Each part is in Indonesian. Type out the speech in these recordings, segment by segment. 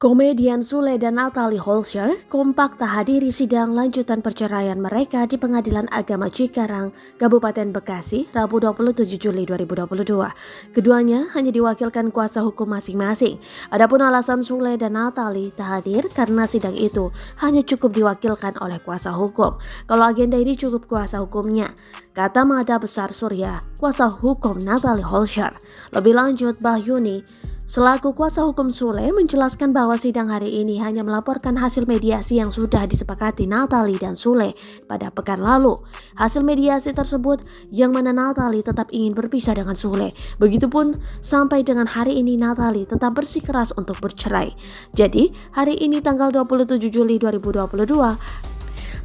Komedian Sule dan Natalie Holscher kompak tak hadiri sidang lanjutan perceraian mereka di Pengadilan Agama Cikarang, Kabupaten Bekasi, Rabu 27 Juli 2022. Keduanya hanya diwakilkan kuasa hukum masing-masing. Adapun alasan Sule dan Natalie tak hadir karena sidang itu hanya cukup diwakilkan oleh kuasa hukum. Kalau agenda ini cukup kuasa hukumnya, kata Mada Besar Surya, kuasa hukum Natalie Holscher. Lebih lanjut, Bahyuni selaku kuasa hukum Sule menjelaskan bahwa sidang hari ini hanya melaporkan hasil mediasi yang sudah disepakati Natalie dan Sule pada pekan lalu. Hasil mediasi tersebut yang mana Natalie tetap ingin berpisah dengan Sule. Begitupun sampai dengan hari ini Natalie tetap bersikeras untuk bercerai. Jadi hari ini tanggal 27 Juli 2022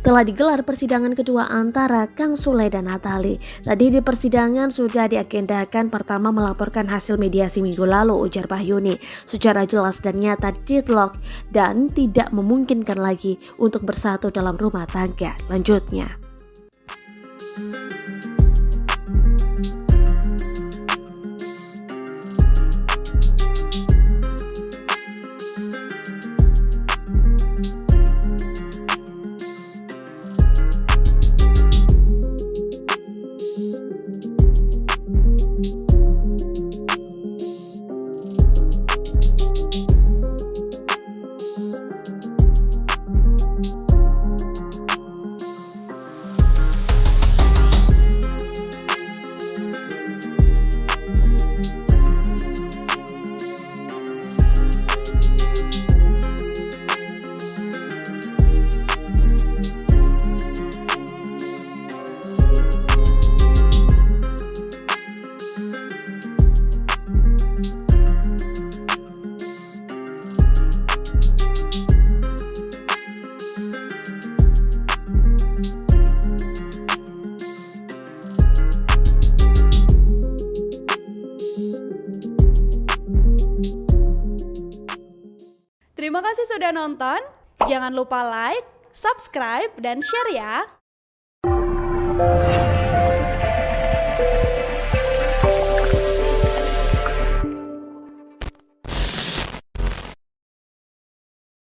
telah digelar persidangan kedua antara Kang Sule dan Natalie. Tadi di persidangan sudah diagendakan pertama melaporkan hasil mediasi minggu lalu, ujar Bahyuni. Secara jelas dan nyata deadlock dan tidak memungkinkan lagi untuk bersatu dalam rumah tangga. Lanjutnya. Terima kasih sudah nonton. Jangan lupa like, subscribe, dan share ya.